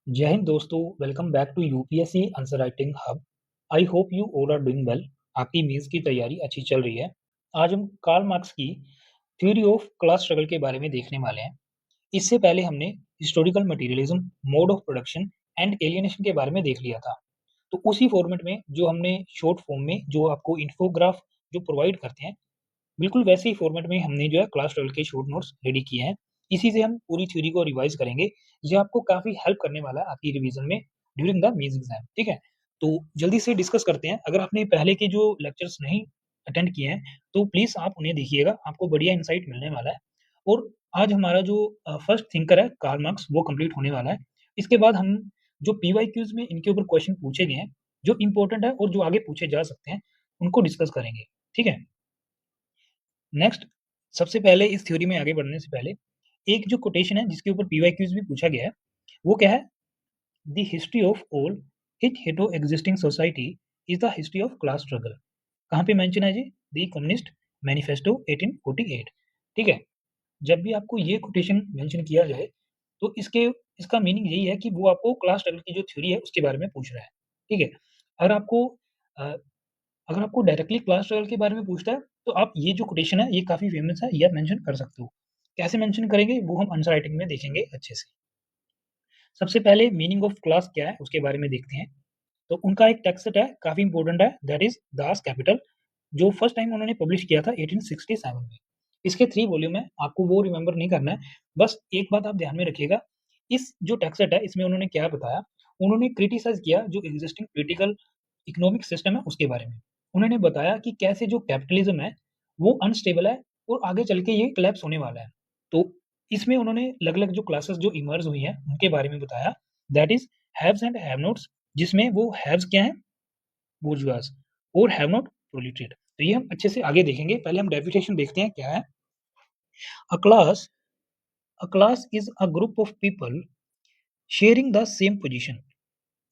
जय हिंद दोस्तों, welcome back to UPSC answer writing hub. I hope you all are doing well. आपकी mains की तैयारी अच्छी चल रही है। आज हम कार्ल मार्क्स की थ्योरी ऑफ क्लास स्ट्रगल के बारे में देखने वाले हैं। इससे पहले हमने historical materialism, mode of production and alienation के बारे में देख लिया था। तो उसी फॉर्मेट में जो हमने शॉर्ट फॉर्म में जो आपको इन्फोग्राफ जो प्रोवाइड करते हैं, बिल्कुल वैसे ही फॉर्मेट में हमने जो है क्लास 12 के शॉर्ट नोट्स रेडी किए हैं। इसी से हम पूरी थ्योरी को रिवाइज करेंगे। ये आपको काफ़ी हेल्प करने वाला है आपकी रिवीजन में ड्यूरिंग द मेंस एग्जाम, ठीक है? तो जल्दी से डिस्कस करते हैं। अगर आपने पहले के जो लेक्चर्स नहीं अटेंड किए हैं, तो प्लीज़ आप उन्हें देखिएगा, आपको बढ़िया इनसाइट मिलने वाला है। और आज हमारा जो फर्स्ट थिंकर है कार्ल मार्क्स, वो कंप्लीट होने वाला है। इसके बाद हम जो पीवाईक्यूज़ में इनके ऊपर क्वेश्चन पूछे गए हैं, जो इम्पोर्टेंट है और जो आगे पूछे जा सकते हैं, उनको डिस्कस करेंगे, ठीक है? नेक्स्ट, सबसे पहले इस थ्योरी में आगे बढ़ने से पहले एक जो कोटेशन है जिसके ऊपर पीवाईक्यूज भी पूछा गया है, वो क्या है? द हिस्ट्री ऑफ ऑल हिट हेटो existing society is the history of class struggle. कहाँ पे मेंशन है जी? The communist manifesto 1848। ठीक है? जब भी आपको ये कोटेशन मेंशन किया जाए, तो इसका मीनिंग यही है कि वो आपको क्लास स्ट्रगल की जो थ्योरी है उसके बारे में पूछ रहा है। ठीक है? अगर आपको अ, अगर आपको डायरेक्टली क्लास ट्वेल्व के बारे में पूछता है, तो आप ये जो कोटेशन है, ये काफ़ी फेमस है, ये आप मेंशन कर सकते हो। कैसे मेंशन करेंगे, वो हम आंसर राइटिंग में देखेंगे अच्छे से। सबसे पहले मीनिंग ऑफ क्लास क्या है, उसके बारे में देखते हैं। तो उनका एक टेक्स्ट है, काफ़ी इंपॉर्टेंट है, दैट इज़ दास कैपिटल, जो फर्स्ट टाइम उन्होंने पब्लिश किया था 1867 में। इसके 3 वॉल्यूम है, आपको वो रिमेंबर नहीं करना है। बस एक बात आप ध्यान में रखिएगा, इस जो टेक्स्ट है, इसमें उन्होंने क्या बताया, उन्होंने क्रिटिसाइज़ किया जो एक्जिस्टिंग पॉलिटिकल इकोनॉमिक सिस्टम है, उसके बारे में। उन्होंने बताया कि कैसे जो कैपिटलिज़्म है, वो अनस्टेबल है और आगे चल के ये कोलैप्स होने वाला है। तो इसमें उन्होंने अलग-अलग जो क्लासेस जो इमर्ज हुई हैं, उनके बारे में बताया, that is haves and have nots, जिसमें वो हैव्स क्या हैं? बूर्जुआज़, और हैव नॉट प्रोलेटेड। तो ये हम अच्छे से आगे देखेंगे। पहले हम डेफिनेशन देखते हैं क्या है। अ class a class is a group of people sharing the same position.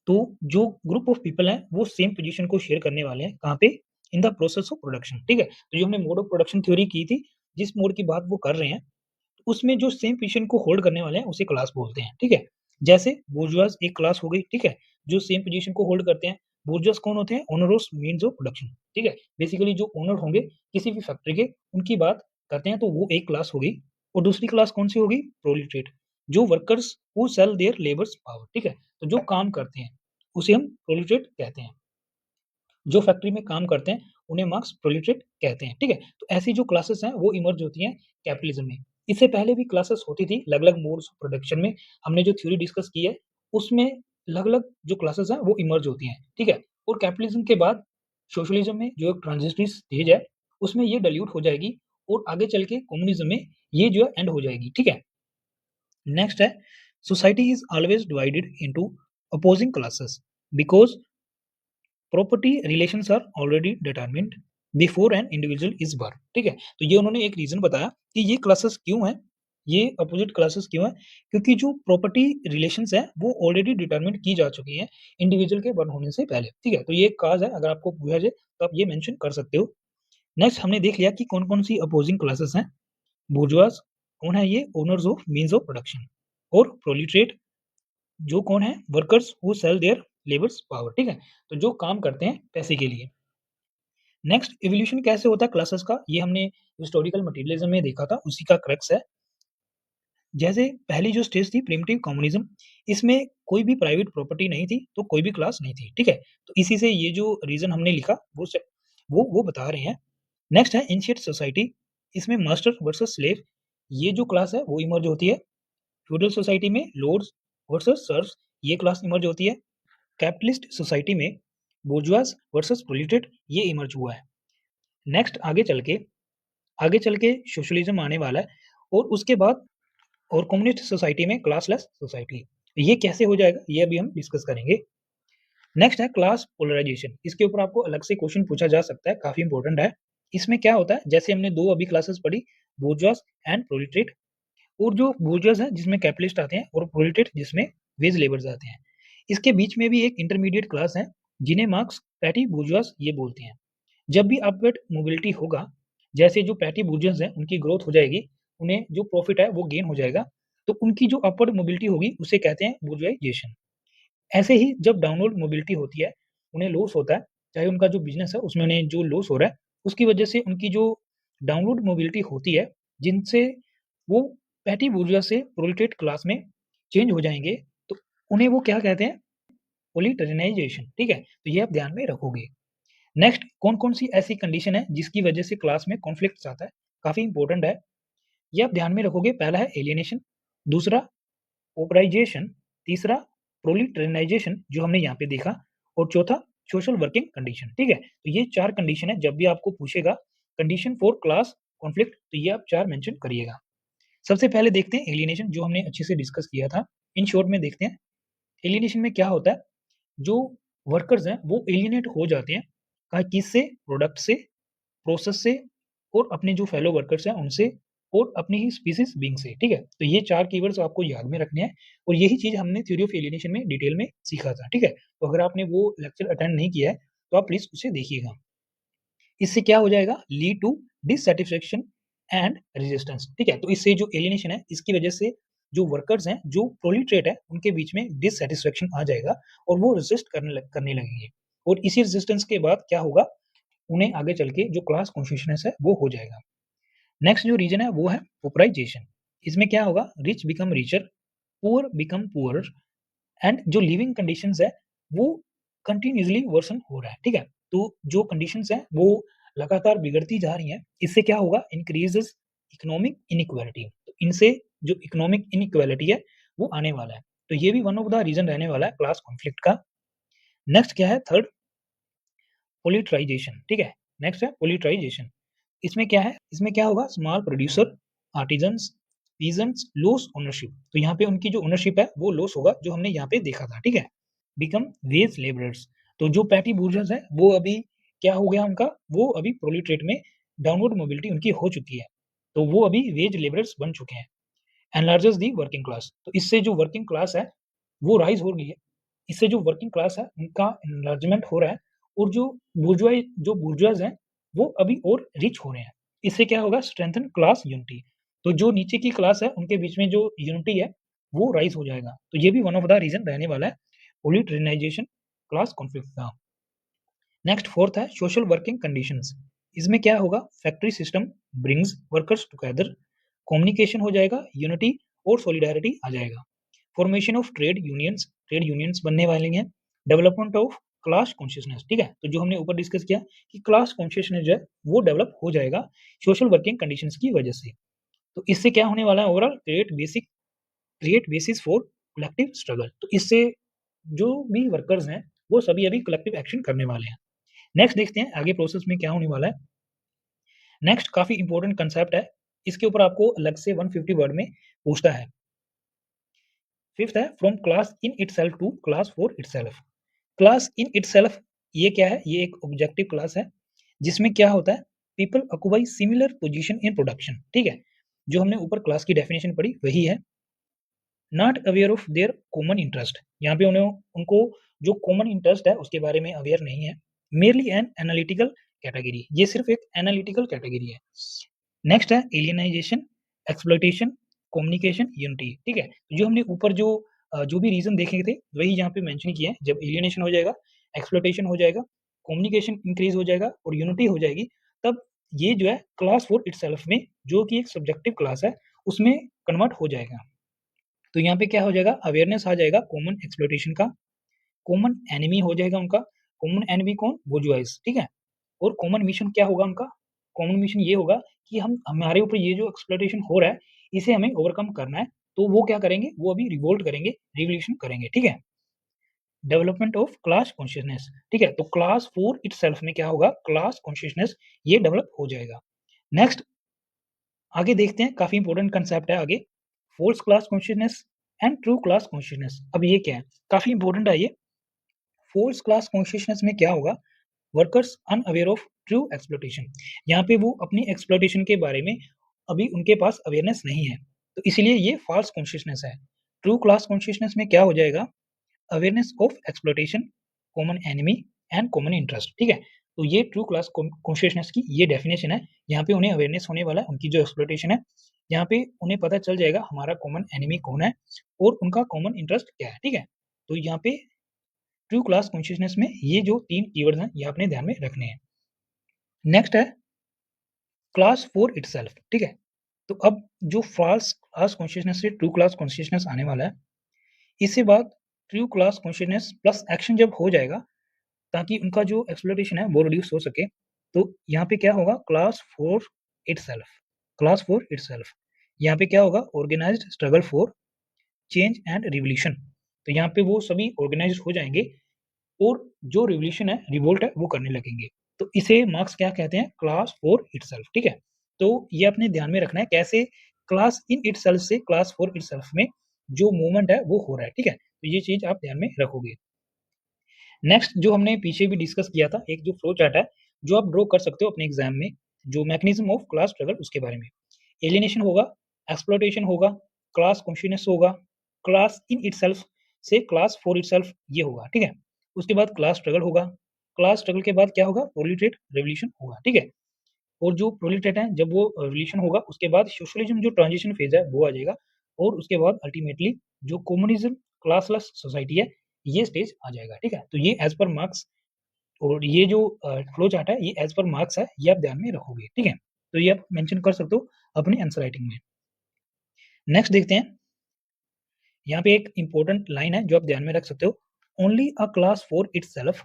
तो जो ग्रुप ऑफ पीपल हैं, वो सेम पोज़ीशन को शेयर करने वाले हैं, कहाँ पे? In the process of production, ठीक है? तो जो हमने मोड ऑफ प्रोडक्शन थ्योरी की थी, जिस मोड की बात वो कर रहे हैं, उसमें जो सेम पोज़ीशन को होल्ड करने वाले हैं, उसे क्लास बोलते हैं, ठीक है? जैसे बुर्जुआज़ एक क्लास हो गई, ठीक है? जो सेम पोज़ीशन को होल्ड करते हैं। बुर्जुआज़ कौन होते हैं? Owner of means of production, ठीक है? बेसिकली जो ओनर होंगे किसी भी फैक्ट्री के, उनकी बात करते हैं, तो वो एक क्लास हो गई। और दूसरी क्लास कौन-सी होगी? प्रोलेटेड, जो workers who sell their labours power, ठीक है? तो जो काम करते हैं, उसे हम प्रोलेटेड कहते हैं। जो फैक्ट्री में काम करते हैं, उन्हें मार्क्स प्रोलेटेड कहते हैं, ठीक है? तो ऐसी जो क्लासेस हैं, वो इमर्ज होती हैं कैपिटलिज़्म में। इससे पहले भी क्लासेस होती थी, अलग-अलग मोड्स ऑफ प्रोडक्शन में। हमने जो थ्योरी डिस्कस की है, उसमें अलग-अलग जो क्लासेस हैं, वो इमर्ज होती हैं, ठीक है? और कैपिटलिज़्म के बाद सोशलिज़्म में जो एक ट्रांजिशनरी स्टेज है, उसमें ये डाइल्यूट हो जाएगी और आगे चल के कम्युनिज़्म में ये जो है एंड हो जाएगी, ठीक है? नेक्स्ट है, society is always divided into opposing classes because property relations are already determined before an individual is born, ठीक है? तो ये उन्होंने एक रीजन बताया कि ये क्लासेस क्यों हैं, ये अपोजिट क्लासेस क्यों हैं, क्योंकि जो प्रॉपर्टी रिलेशंस है वो ऑलरेडी डिटरमिन्ड की जा चुकी हैं इंडिविजुअल के बर्न होने से पहले, ठीक है? तो ये एक काज है, अगर आपको पूछा जाए तो आप ये मेंशन कर सकते हो। नेक्स्ट हमने देख लिया कि कौन कौन सी अपोजिंग क्लासेस हैं। बुर्जुआज कौन है? ये owners of means of production. और प्रोलिटरेट जो कौन है? Workers who sell their labours power, ठीक है? तो जो काम करते हैं पैसे के लिए। नेक्स्ट, इवोल्यूशन कैसे होता है क्लासेस का, ये हमने हिस्टोरिकल मटेरियलिज्म में देखा था, उसी का क्रक्स है। जैसे पहली जो स्टेज थी प्रिमिटिव कम्युनिज्म, इसमें कोई भी प्राइवेट प्रॉपर्टी नहीं थी, तो कोई भी क्लास नहीं थी, ठीक है? तो इसी से ये जो रीज़न हमने लिखा वो बता रहे हैं। नेक्स्ट है एंशिएंट सोसाइटी, इसमें मास्टर वर्सेस स्लेव, ये जो क्लास है वो इमर्ज होती है। फ्यूडल सोसाइटी में लॉर्ड्स वर्सेस सर्व्स, ये क्लास इमर्ज होती है। कैपिटलिस्ट सोसाइटी में बुर्जुआस वर्सेस प्रोलेटेड, ये इमर्ज हुआ है। नेक्स्ट आगे चल के सोशलिज्म आने वाला है, और उसके बाद और कम्युनिस्ट सोसाइटी में क्लासलेस सोसाइटी। ये कैसे हो जाएगा, ये अभी हम डिस्कस करेंगे। नेक्स्ट है क्लास पोलराइजेशन, इसके ऊपर आपको अलग से क्वेश्चन पूछा जा सकता है, काफी इंपॉर्टेंट है। इसमें क्या होता है, जैसे हमने दो अभी क्लासेस पढ़ी, बुर्जुआस एंड प्रोलेटेड। और जो बुर्जुआस है जिसमें कैपिटलिस्ट आते हैं, और प्रोलेटेड जिसमें वेज लेबर्स आते हैं, इसके बीच में भी एक इंटरमीडिएट क्लास है, जिन्हें मार्क्स पैटी बुर्जुआस ये बोलते हैं। जब भी अपवर्ड मोबिलिटी होगा, जैसे जो पैटी बुर्जियंस हैं, उनकी ग्रोथ हो जाएगी, उन्हें जो प्रॉफिट है वो गेन हो जाएगा, तो उनकी जो अपवर्ड मोबिलिटी होगी उसे कहते हैं बुर्जुआइजेशन। ऐसे ही जब डाउनवर्ड मोबिलिटी होती है, उन्हें लॉस होता है, चाहे उनका जो बिज़नेस है उसमें उन्हें जो लॉस हो रहा है, उसकी वजह से उनकी जो डाउनवर्ड मोबिलिटी होती है, जिनसे वो पैटी बुर्जुआ से प्रोलेटेड क्लास में चेंज हो जाएँगे, तो उन्हें वो क्या कहते हैं? पोलिटरिनाइज़ेशन, ठीक है? तो ये आप ध्यान में रखोगे। नेक्स्ट कौन-कौन सी ऐसी कंडीशन है जिसकी वजह से क्लास में कॉन्फ्लिक्ट्स आता है? काफ़ी इम्पोर्टेंट है। ये आप ध्यान में रखोगे, पहला है एलियनेशन, दूसरा पोपराइज़ेशन, तीसरा प्रोलिटराइज़ेशन जो हमने यहाँ पे देखा और चौथा सोशल वर्किंग कंडीशन, ठीक है? तो ये 4 कंडीशन है, जब भी आपको पूछेगा कंडीशन फॉर क्लास कॉन्फ्लिक्ट तो ये आप 4 मेंशन करिएगा। सबसे पहले देखते हैं एलियनेशन जो हमने अच्छे से डिस्कस किया था। इन शॉर्ट में देखते हैं, एलियनेशन में क्या होता है, जो वर्कर्स हैं वो एलियनेट हो जाते हैं, किससे? प्रोडक्ट से, प्रोसेस से और अपने जो फेलो वर्कर्स हैं उनसे और अपनी ही स्पीशीज़ बीइंग से, ठीक है? तो ये 4 कीवर्ड्स आपको याद में रखने हैं और यही चीज़ हमने थ्योरी ऑफ एलियनेशन में डिटेल में सीखा था, ठीक है? तो अगर आपने वो लेक्चर अटेंड नहीं किया है, तो आप प्लीज़ उसे देखिएगा। इससे क्या हो जाएगा? Lead to dissatisfaction and resistance, ठीक है? तो इससे जो एलियनेशन है, इसकी वजह से जो वर्कर्स हैं, जो प्रोलिटरेट है, उनके बीच में डिससैटिस्फैक्शन आ जाएगा और वो रेजिस्ट करने लगेंगे और इसी रेजिस्टेंस के बाद क्या होगा? उन्हें आगे चल के जो क्लास कॉन्शियसनेस है, वो हो जाएगा। नेक्स्ट जो रीजन है, वो है पोपराइजेशन। इसमें क्या होगा? Rich become richer, poor become poorer and जो लिविंग कंडीशंस है, वो कंटिन्यूअसली वर्सन हो रहा है, ठीक है? तो जो कंडीशंस हैं, वो लगातार बिगड़ती जा रही हैं। इससे क्या होगा? Increases economic inequality. तो इनसे जो इकोनॉमिक इनइक्वालिटी है, वो आने वाला है। तो ये भी वन ऑफ द रीजन रहने वाला है क्लास कॉन्फ्लिक्ट का। नेक्स्ट क्या है? थर्ड पोलिटराइजेशन, ठीक है? नेक्स्ट है पोलिटराइजेशन। इसमें क्या है? इसमें क्या होगा? Small producer, artisans, peasants loss ownership. तो यहाँ पे उनकी जो ओनरशिप है, वो लॉस होगा, जो हमने यहाँ पे देखा था, ठीक है? Become wage labourers. तो जो पैटी बुर्जोइस हैं, वो अभी क्या हो गया उनका? वो अभी प्रोलेटरेट में डाउनवर्ड मोबिलिटी उनकी हो चुकी है। तो वो अभी वेज लेबरर्स बन चुके हैं। Enlarges the working class. तो इससे जो वर्किंग क्लास है, वो राइज़ हो रही है। इससे जो वर्किंग क्लास है, उनका एनलार्जमेंट हो रहा है और जो बुर्जुआज़ हैं, वो अभी और रिच हो रहे हैं। इससे क्या होगा? Strengthen class unity. तो जो नीचे की क्लास है, उनके बीच में जो यूनिटी है, वो राइज़ हो जाएगा। तो ये भी वन ऑफ द रीज़न रहने वाला है पोलिटराइज़ेशन क्लास कॉन्फ्लिक्ट का। नेक्स्ट फोर्थ है सोशल वर्किंग कंडीशंस। इसमें क्या होगा? Factory system brings workers together, communication हो जाएगा, यूनिटी और सॉलिडारिटी आ जाएगा। फॉर्मेशन ऑफ ट्रेड यूनियंस बनने वाली हैं। डेवलपमेंट ऑफ क्लास कॉन्शियसनेस, ठीक है? तो जो हमने ऊपर डिस्कस किया कि क्लास कॉन्शियसनेस जो है वो डेवलप हो जाएगा सोशल वर्किंग कंडीशंस की वजह से। तो इससे क्या होने वाला है? Overall create basis for collective struggle. तो इससे जो भी वर्कर्स हैं, वो सभी अभी कलेक्टिव एक्शन करने वाले हैं। नेक्स्ट देखते हैं आगे प्रोसेस में क्या होने वाला है। नेक्स्ट काफ़ी इंपॉर्टेंट कांसेप्ट है, इसके ऊपर आपको अलग से 150 वर्ड में पूछता है। फिफ्थ है from class in itself to class for itself. Class in itself ये क्या है? ये एक ऑब्जेक्टिव क्लास है, जिसमें क्या होता है? People occupy similar position in production, ठीक है? जो हमने ऊपर क्लास की डेफिनेशन पढ़ी वही है। Not aware of their common interest. यहाँ पे उन्हें उनको जो कॉमन इंटरेस्ट है उसके बारे में अवेयर नहीं है। मेरली एन एनालिटिकल कैटेगरी, ये सिर्फ एक एनालिटिकल कैटेगरी है। नेक्स्ट है एलियनाइजेशन, एक्सप्लॉइटेशन, कम्युनिकेशन, यूनिटी, ठीक है? जो हमने ऊपर जो भी रीज़न देखे थे, वही यहाँ पे मेंशन किए हैं। जब एलियनेशन हो जाएगा, एक्सप्लॉइटेशन हो जाएगा, कम्युनिकेशन इंक्रीज़ हो जाएगा और यूनिटी हो जाएगी, तब ये जो है क्लास फॉर इटसेल्फ में, जो कि एक सब्जेक्टिव क्लास है, उसमें कन्वर्ट हो जाएगा। तो यहाँ पे क्या हो जाएगा? अवेयरनेस आ जाएगा कॉमन एक्सप्लॉइटेशन का, कॉमन एनिमी हो जाएगा उनका। कॉमन एनिमी कौन? बोर्जोइज़, ठीक है? और कॉमन मिशन क्या होगा उनका? कॉमन मिशन ये होगा कि हम हमारे ऊपर ये जो एक्सप्लॉइटेशन हो रहा है, इसे हमें ओवरकम करना है। तो वो क्या करेंगे? वो अभी रिवोल्ट करेंगे, रिवॉल्यूशन करेंगे, ठीक है? डेवलपमेंट ऑफ क्लास कॉन्शियसनेस, ठीक है? तो क्लास फॉर इटसेल्फ में क्या होगा? क्लास कॉन्शियसनेस ये डेवलप हो जाएगा। नेक्स्ट आगे देखते हैं, काफ़ी इंपॉर्टेंट कांसेप्ट है आगे, false class consciousness and true class consciousness. अब ये क्या है? काफ़ी इंपॉर्टेंट है ये। फ़ॉल्स क्लास कॉन्शियसनेस में क्या होगा? Workers unaware of true exploitation. यहाँ पे वो अपनी एक्सप्लॉइटेशन के बारे में अभी उनके पास अवेयरनेस नहीं है, तो इसीलिए ये फ़ॉल्स कॉन्शियसनेस है। ट्रू क्लास कॉन्शियसनेस में क्या हो जाएगा? Awareness of exploitation, common enemy and common interest, ठीक है? तो ये ट्रू क्लास कॉन्शियसनेस की ये डेफिनेशन है। यहाँ पे उन्हें अवेयरनेस होने वाला है, उनकी जो एक्सप्लॉइटेशन है, यहाँ पे उन्हें पता चल जाएगा हमारा कॉमन एनिमी कौन है और उनका कॉमन इंटरेस्ट क्या है, ठीक है? तो यहाँ पे ट्रू क्लास कॉन्शियसनेस में ये जो 3 कीवर्ड्स हैं, ये आपने ध्यान में रखने हैं। नेक्स्ट है क्लास 4 इटसेल्फ, ठीक है? तो अब जो फ़ाल्स क्लास कॉन्शियसनेस से ट्रू क्लास कॉन्शियसनेस आने वाला है, इसके बाद true class consciousness plus action जब हो जाएगा, ताकि उनका जो एक्सप्लोइटेशन है वो रिड्यूस हो सके, तो यहाँ पे क्या होगा क्लास 4 इटसेल्फ, क्लास 4 इटसेल्फ। यहाँ पे क्या होगा organised struggle for change and revolution. तो यहाँ पे वो सभी ऑर्गेनाइज़्ड हो जाएँगे और जो रिवॉल्यूशन है, रिवोल्ट है, वो करने लगेंगे। तो इसे मार्क्स क्या कहते हैं? क्लास 4 इटसेल्फ, ठीक है? तो ये अपने ध्यान में रखना है कैसे क्लास इन इटसेल्फ से क्लास 4 इटसेल्फ में जो मूवमेंट है वो हो रहा है, ठीक है? तो ये चीज़ आप ध्यान में रखोगे। नेक्स्ट जो हमने पीछे भी डिस्कस किया था, एक जो फ्लो चार्ट है, जो आप ड्रॉ कर सकते हो अपने एग्ज़ाम में, जो मैकेनिज़्म ऑफ क्लास स्ट्रगल उसके बारे में। एलिनेशन होगा, एक्सप्लॉइटेशन होगा, क्लास कॉन्शियसनेस होगा, क्लास इन इटसेल्फ से क्लास फॉर इटसेल्फ ये होगा, ठीक है? उसके बाद क्लास स्ट्रगल होगा, क्लास स्ट्रगल के बाद क्या होगा? प्रोलेटारिएट रिवॉल्यूशन होगा, ठीक है? और जो प्रोलेटारिएट है जब वो रिवॉल्यूशन होगा उसके बाद सोशलिज़्म जो ट्रांजिशन फेज़ है वो आ जाएगा और उसके बाद अल्टीमेटली जो कम्युनिज़्म क्लासलेस सोसाइटी है, ये स्टेज आ जाएगा, ठीक है? तो ये एज़ पर मार्क्स और ये जो फ्लो चार्ट है ये एज़ पर मार्क्स है, ये आप ध्यान में रखोगे, ठीक है? तो ये आप मेंशन कर सकते हो अपनी आंसर राइटिंग में। नेक्स्ट देखते हैं, यहाँ पे एक इम्पोर्टेंट लाइन है जो आप ध्यान में रख सकते हो, only a class for itself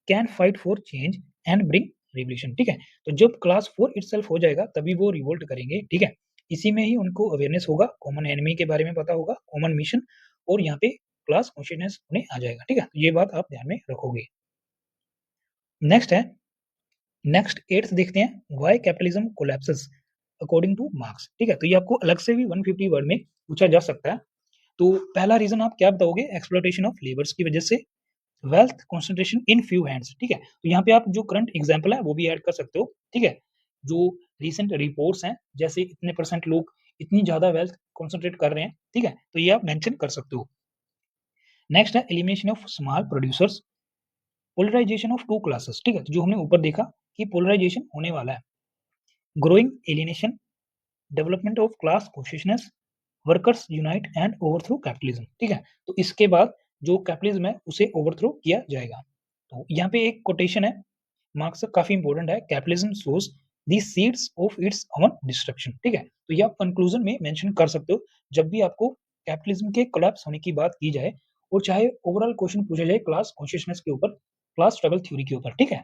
can fight for change and bring revolution, ठीक है? तो जब क्लास फॉर इटसेल्फ हो जाएगा तभी वो रिवोल्ट करेंगे, ठीक है? इसी में ही उनको अवेयरनेस होगा, कॉमन एनिमी के बारे में पता होगा, कॉमन मिशन और यहाँ पे क्लास कॉन्शियसनेस उन्हें आ जाएगा, ठीक है? तो ये बात आप ध्यान में रखोगे। नेक्स्ट है नेक्स्ट 8th देखते हैं, why capitalism collapses according two marks, ठीक है? तो ये आपको अलग से भी 150 वर्ड में पूछा जा सकता है। तो पहला रीज़न आप क्या बताओगे? एक्सप्लॉइटेशन ऑफ लेबर्स की वजह से, wealth concentration in few hands, ठीक है? तो यहाँ पे आप जो करंट एग्ज़ाम्पल है वो भी ऐड कर सकते हो, ठीक है? जो रिसेंट रिपोर्ट्स हैं, जैसे इतने परसेंट लोग इतनी ज़्यादा वेल्थ कंसंट्रेट कर रहे हैं, ठीक है? तो ये आप मेंशन कर सकते हो। नेक्स्ट है elimination of small producers, polarisation of 2 classes, ठीक है? तो जो हमने ऊपर देखा कि पोलराइजेशन होने वाला है। Growing alienation, development of class consciousness, workers unite and overthrow capitalism, ठीक है? तो इसके बाद जो कैपिटलिज्म है उसे ओवरथ्रो किया जाएगा। तो यहाँ पे एक कोटेशन है, मार्क्स काफ़ी इंपॉर्टेंट है, capitalism Soz the seeds of its own destruction, ठीक है? तो ये आप कंक्लूजन में मेंशन कर सकते हो, जब भी आपको कैपिटलिज्म के कोलैप्स होने की बात की जाए और चाहे ओवरऑल क्वेश्चन पूछा जाए क्लास कॉन्शियसनेस के ऊपर, क्लास स्ट्रगल थ्योरी के ऊपर, ठीक है?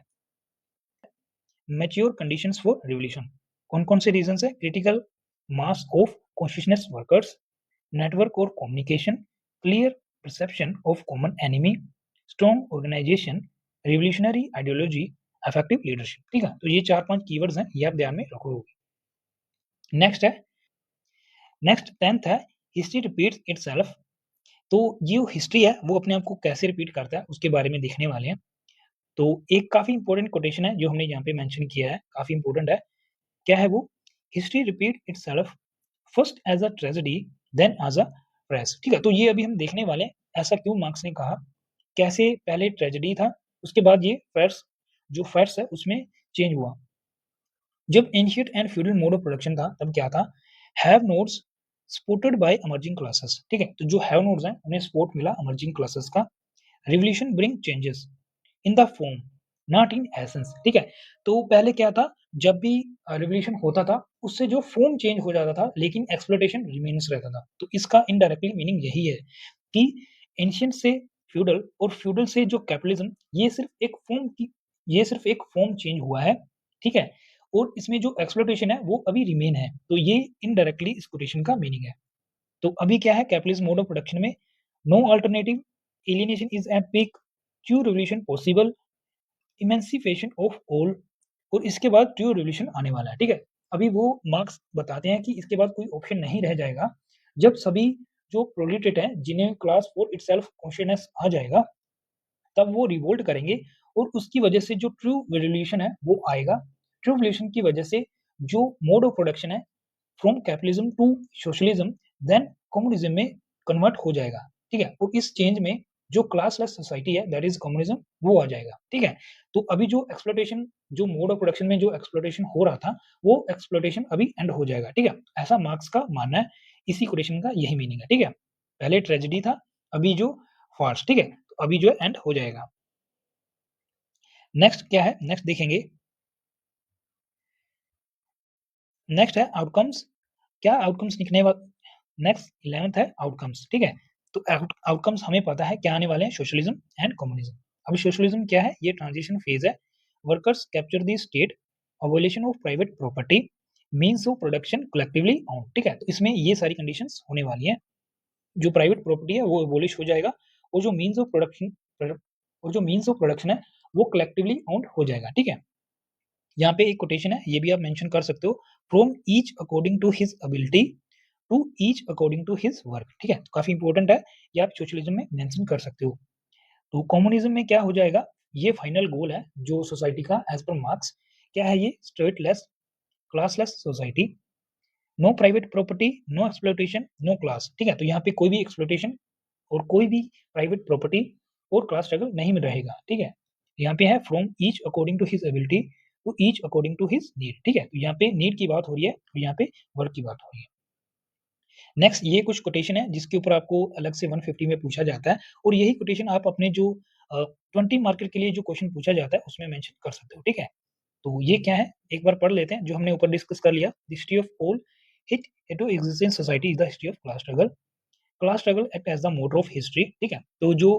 मैच्योर कंडीशंस फॉर रिवॉल्यूशन, कौन-कौन से रीज़न्स हैं? Critical mass of consciousness workers, network और communication, clear perception of common enemy, strong organisation, revolutionary ideology, effective leadership, ठीक है? तो ये 4-5 कीवर्ड्स हैं, ये आप ध्यान में रखोगे। नेक्स्ट है नेक्स्ट 10th है हिस्ट्री रिपीट्स इटसेल्फ। तो ये जो हिस्ट्री है वो अपने आप को कैसे रिपीट करता है उसके बारे में देखने वाले हैं। तो एक काफ़ी इंपॉर्टेंट कोटेशन है जो हमने यहाँ पे मेंशन किया है, काफ़ी इंपॉर्टेंट है। क्या है वो? History repeat itself first as a tragedy then as a farce, ठीक है? तो ये अभी हम देखने वाले हैं, ऐसा क्यों मार्क्स ने कहा, कैसे पहले ट्रेजेडी था, उसके बाद ये फेर्स जो फेर्स है उसमें चेंज हुआ। जब ancient and feudal mode of production था तब क्या था? Have nodes supported by emerging classes, ठीक है? तो जो हैव नोड्स हैं उन्हें सपोर्ट मिला इमर्जिंग क्लासेस का। Revolution bring changes in the form not in essence, ठीक है? तो पहले क्या था, जब भी रिवॉल्यूशन होता था उससे जो फॉर्म चेंज हो जाता था लेकिन एक्सप्लॉइटेशन रिमेन्स रहता था। तो इसका इनडायरेक्टली मीनिंग यही है कि एंशिएंट से फ्यूडल और फ्यूडल से जो कैपिटलिज्म, ये सिर्फ एक फॉर्म चेंज हुआ है, ठीक है? और इसमें जो एक्सप्लॉइटेशन है वो अभी रिमेन है। तो ये इनडायरेक्टली इस कोटेशन का मीनिंग है। तो अभी क्या है, कैपिटलिज्म मोड ऑफ प्रोडक्शन में no alternative, alienation is at peak, true revolution possible, emancipation of all और इसके बाद ट्रू रिवॉल्यूशन आने वाला है, ठीक है? अभी वो मार्क्स बताते हैं कि इसके बाद कोई ऑप्शन नहीं रह जाएगा, जब सभी जो प्रोलेटेड हैं, जिन्हें क्लास 4 इटसेल्फ कॉन्शियसनेस आ जाएगा, तब वो रिवोल्ट करेंगे और उसकी वजह से जो ट्रू रिवॉल्यूशन है वो आएगा। ट्रू रिवॉल्यूशन की वजह से जो मोड ऑफ प्रोडक्शन है from capitalism to socialism then communism में कन्वर्ट हो जाएगा, ठीक है? और इस चेंज में जो क्लासलेस सोसाइटी है दैट इज़ कम्युनिज्म वो आ जाएगा, ठीक है? तो अभी जो एक्सप्लॉइटेशन जो मोड ऑफ प्रोडक्शन में जो एक्सप्लॉइटेशन हो रहा था, वो एक्सप्लॉइटेशन अभी एंड हो जाएगा, ठीक है? ऐसा मार्क्स का मानना है, इसी कोटेशन का यही मीनिंग है, ठीक है? पहले ट्रेजेडी था, अभी जो फार्स, ठीक है? तो अभी जो है एंड हो जाएगा। नेक्स्ट क्या है? नेक्स्ट देखेंगे, नेक्स्ट है आउटकम्स। क्या आउटकम्स निकलने वा नेक्स्ट 11th है आउटकम्स, ठीक है? तो आउटकम्स हमें पता है क्या आने वाले हैं, सोशलिज्म एंड कम्युनिज्म। अभी सोशलिज्म क्या है? ये ट्रांजिशन फेज है। Workers capture the state, abolition of private property, means of production collectively owned, ठीक है? तो इसमें ये सारी कंडीशंस होने वाली हैं। जो प्राइवेट प्रॉपर्टी है वो एबॉलिश हो जाएगा, और जो मीन्स ऑफ प्रोडक्शन और जो मीन्स ऑफ प्रोडक्शन है वो कलेक्टिवली ओन्ड हो जाएगा, ठीक है? यहाँ पे एक कोटेशन है, ये भी आप मेंशन कर सकते हो, from each according to his ability to each according to his work, ठीक है? तो काफी इंपॉर्टेंट है, ये आप सोशलिज्म में मेंशन कर सकते हो। तो कम्युनिज्म में क्या हो जाएगा? ये फाइनल गोल है जो सोसाइटी का एज पर मार्क्स। क्या है ये? Stateless, classless society, no private property, no exploitation, no class, ठीक है? तो यहाँ पे कोई भी एक्सप्लॉइटेशन और कोई भी प्राइवेट प्रॉपर्टी और क्लास स्ट्रगल नहीं में रहेगा, ठीक है? यहाँ पे है from each according to his ability to each according to his need, ठीक है? तो यहाँ पे नीड की बात हो रही है और यहाँ पे वर्क की बात हो रही है। नेक्स्ट ये कुछ कोटेशन है जिसके ऊपर आपको अलग से 150 में पूछा जाता है, और यही कोटेशन आप अपने जो 20 मार्कर के लिए जो क्वेश्चन पूछा जाता है उसमें मेंशन कर सकते हो, ठीक है? तो ये क्या है? एक बार पढ़ लेते हैं जो हमने ऊपर डिस्कस कर लिया। The history of all hitherto existing society is the history of class struggle. Class struggle act as the mode of history, ठीक है? तो जो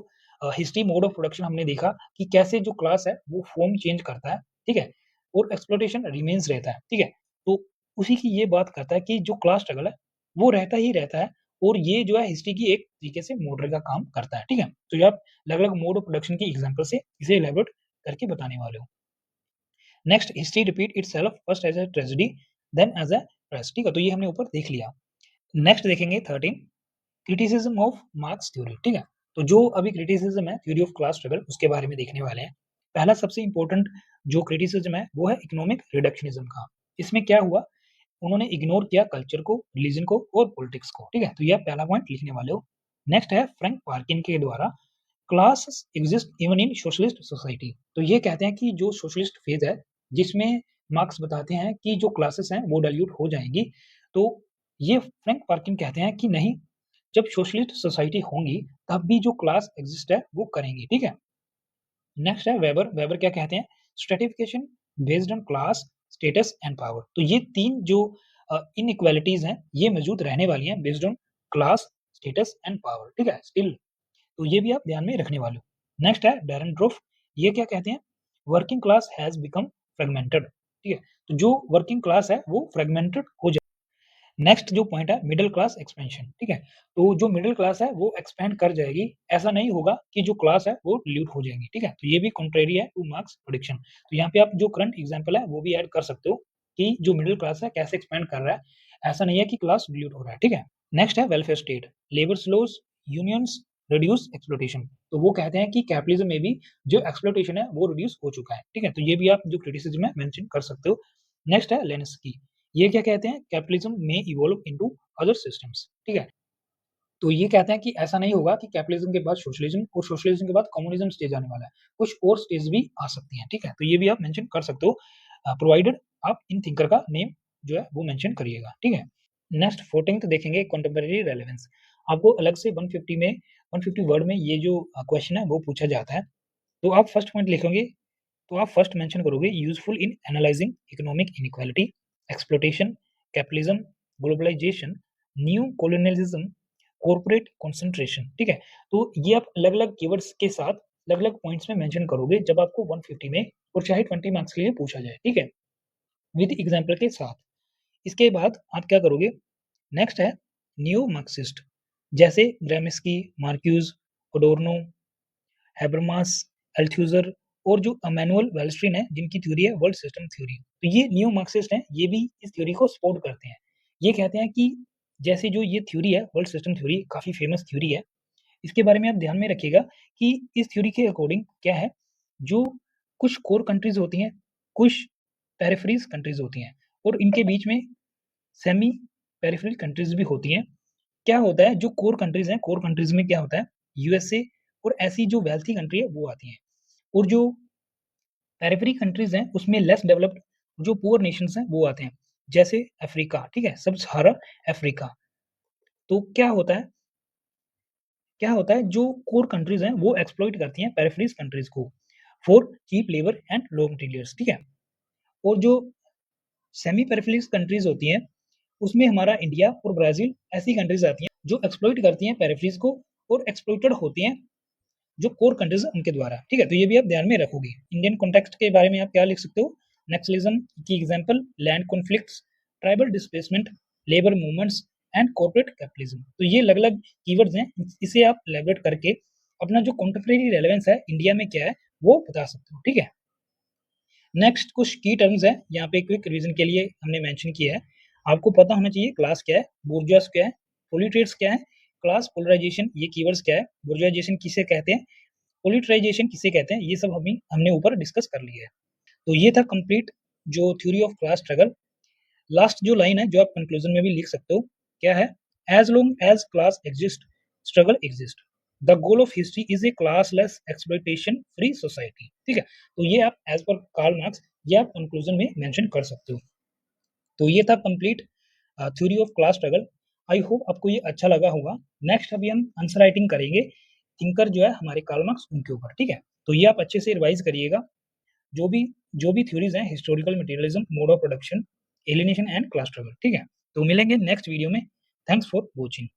हिस्ट्री मोड ऑफ प्रोडक्शन हमने देखा कि कैसे जो क्लास है वो फॉर्म चेंज करता है, ठीक है? और एक्सप्लॉइटेशन रिमेन्स रहता है, ठीक है? तो उसी की ये बात करता है कि जो क्लास स्ट्रगल है वो रहता ही रहता है, और ये जो है हिस्ट्री की एक तरीके से मॉडल का काम करता है, ठीक है? तो ये आप अलग-अलग मोड ऑफ प्रोडक्शन की एग्जांपल से इसे इलैबोरेट करके बताने वाले हो। Next, history repeat itself first as a tragedy then as a farce, ठीक है? तो ये हमने ऊपर देख लिया। नेक्स्ट देखेंगे 13, क्रिटिसिज्म ऑफ मार्क्स थ्योरी, ठीक है? तो जो अभी क्रिटिसिज्म है थ्योरी ऑफ क्लास स्ट्रगल उसके बारे में देखने वाले हैं। पहला सबसे इंपॉर्टेंट जो क्रिटिसिज्म है वो है इकोनॉमिक रिडक्शनिज्म का। इसमें क्या हुआ? उन्होंने इग्नोर किया कल्चर को, रिलीजन को और पॉलिटिक्स को, ठीक है? तो ये आप पहला पॉइंट लिखने वाले हो। नेक्स्ट है फ्रैंक पार्किन के द्वारा class exist even in socialist society. तो ये कहते हैं कि जो सोशलिस्ट फेज है जिसमें मार्क्स बताते हैं कि जो क्लासेस हैं वो डाइल्यूट हो जाएंगी, तो ये फ्रैंक पार्किन कहते हैं कि नहीं, जब सोशलिस्ट सोसाइटी होंगी तब भी जो क्लास एग्जिस्ट है वो करेंगी, ठीक है? नेक्स्ट है वेबर। वेबर क्या कहते हैं? Stratification based on class, status and power. तो ये तीन जो इनइक्वालिटीज हैं ये मौजूद रहने वाली हैं based on class, status and power, ठीक है? स्टिल, तो ये भी आप ध्यान में रखने वाले हो। नेक्स्ट है डेरेनड्रोफ। ये क्या कहते हैं? Working class has become fragmented, ठीक है? तो जो वर्किंग क्लास है वो फ्रेगमेंटेड हो जाए। नेक्स्ट जो पॉइंट है मिडल क्लास एक्सपेंशन, ठीक है? तो जो मिडल क्लास है वो एक्सपेंड कर जाएगी, ऐसा नहीं होगा कि जो क्लास है वो डिल्यूट हो जाएगी, ठीक है? तो ये भी कॉन्ट्रेरी है टू मार्क्स प्रेडिक्शन। तो यहाँ पे आप जो करंट एग्जांपल है वो भी ऐड कर सकते हो कि जो मिडल क्लास है कैसे एक्सपेंड कर रहा है, ऐसा नहीं है कि क्लास डिल्यूट हो रहा है, ठीक है? नेक्स्ट है welfare state, labour laws, unions, reduce exploitation. तो वो कहते हैं कि कैपिटलिज्म में भी जो एक्सप्लॉइटेशन है वो रिड्यूस हो चुका है, ठीक है? तो ये भी आप जो क्रिटिसिज्म है मेंशन कर सकते हो। नेक्स्ट है लेनिन्स्की। ये क्या कहते हैं? कैपिटलिज्म में इवॉल्व इनटू अदर सिस्टम्स, ठीक है? तो ये कहते हैं कि ऐसा नहीं होगा कि कैपिटलिज्म के बाद सोशलिज्म और सोशलिज्म के बाद कम्युनिज्म स्टेज आने वाला है। कुछ और स्टेज भी आ सकती हैं, ठीक है? तो ये भी आप मेंशन कर सकते हो, प्रोवाइडेड आप इन थिंकर का नेम जो है वो मेंशन करिएगा, ठीक है? नेक्स्ट 14th देखेंगे कंटेम्परेरी रेलेवेंस। आपको अलग से 150 में 150 वर्ड में ये जो क्वेश्चन है वो पूछा जाता है। तो आप फर्स्ट पॉइंट लिखोगे, तो आप फर्स्ट मेंशन करोगे useful in analysing economic inequality, exploitation, capitalism, globalisation, new colonialism, corporate concentration, ठीक है? तो ये आप अलग-अलग कीवर्ड्स के साथ अलग-अलग पॉइंट्स में मेंशन करोगे जब आपको 150 में और चाहे 20 मार्क्स के लिए पूछा जाए, ठीक है? विद एग्जांपल के साथ। इसके बाद आप क्या करोगे? नेक्स्ट है न्यू मार्क्सिस्ट, जैसे ग्राम्स्की, मार्क्यूज, एडोर्नो, हैबरमास, अल्थुजर और जो इमैनुअल वेल्स्ट्रीन है जिनकी थ्योरी है वर्ल्ड सिस्टम थ्योरी। तो ये न्यू मार्क्सिस्ट हैं, ये भी इस थ्योरी को सपोर्ट करते हैं। ये कहते हैं कि जैसे जो ये थ्योरी है वर्ल्ड सिस्टम थ्योरी काफ़ी फेमस थ्योरी है। इसके बारे में आप ध्यान में रखिएगा कि इस थ्योरी के अकॉर्डिंग क्या है, जो कुछ कोर कंट्रीज़ होती हैं, कुछ पेरिफेरीज़ कंट्रीज़ होती हैं, और इनके बीच में सेमी पेरिफेरल कंट्रीज़ भी होती हैं। क्या होता है जो कोर कंट्रीज़ हैं, कोर कंट्रीज़ में क्या होता है, यूएसए और ऐसी जो वेल्थी कंट्री है वो आती हैं। और जो पेरिफेरी कंट्रीज़ हैं उसमें लेस डेवलप्ड जो पुअर नेशंस हैं वो आते हैं। जैसे अफ्रीका, ठीक है? सब सहारा अफ्रीका। तो क्या होता है क्या होता है जो कोर कंट्रीज़ हैं वो एक्सप्लॉइट करती हैं पेरिफेरल कंट्रीज़ को for cheap labour and low materials, ठीक है? और जो सेमी पेरिफेरल कंट्रीज़ होती हैं, उसमें हमारा इंडिया और ब्राज़ील ऐसी कंट्रीज़ आती हैं जो एक्सप्लॉइट करती हैं पेरिफेरल्स को और एक्सप्लॉइटेड होती हैं जो कोर कंट्रीज़ हैं उनके द्वारा, ठीक है? तो ये भी आप ध्यान में रखोगे। इंडियन कॉन्टेक्स्ट के बारे में आप क्या लिख सकते हो? नक्सलिज़्म की example land conflicts, tribal displacement, labour movements and corporate capitalism. तो ये अलग-अलग कीवर्ड्स हैं, इसे आप इलैबोरेट करके अपना जो कंटेम्परेरी रेलेवेंस है इंडिया में क्या है, वो बता सकते हो, ठीक है? नेक्स्ट कुछ की टर्म्स हैं, यहाँ पे क्विक रिवीजन के लिए हमने मेंशन किया है। आपको पता होना चाहिए क्लास क्या है, बुर्जुआस क्या है, प्रोलेटारिएट्स क्या है, क्लास पोलराइजेशन ये कीवर्ड्स क्या है, बुर्जुआइजेशन किसे कहते हैं, पोलिटराइजेशन किसे कहते हैं, ये सब हमने ऊपर डिस्कस कर लिया है। तो ये था कंप्लीट जो theory of class struggle. Last जो लाइन है जो आप कंक्लूजन में भी लिख सकते हो, क्या है? As long as class exist, struggle exist. The goal of history is a classless exploitation free society, ठीक है? तो ये आप एज पर कार्ल मार्क्स ये आप कंक्लूजन में मेंशन कर सकते हो। तो ये था complete theory of class struggle. I hope आपको ये अच्छा लगा होगा। नेक्स्ट अभी हम आंसर राइटिंग करेंगे, थिंकर जो है हमारे कार्ल मार्क्स उनके ऊपर, ठीक है? तो ये आप अच्छे से रिवाइज करिएगा। जो भी जो भी थ्योरीज हैं, historical materialism, mode of production, alienation and class struggle, ठीक है? तो मिलेंगे नेक्स्ट वीडियो में। Thanks for watching.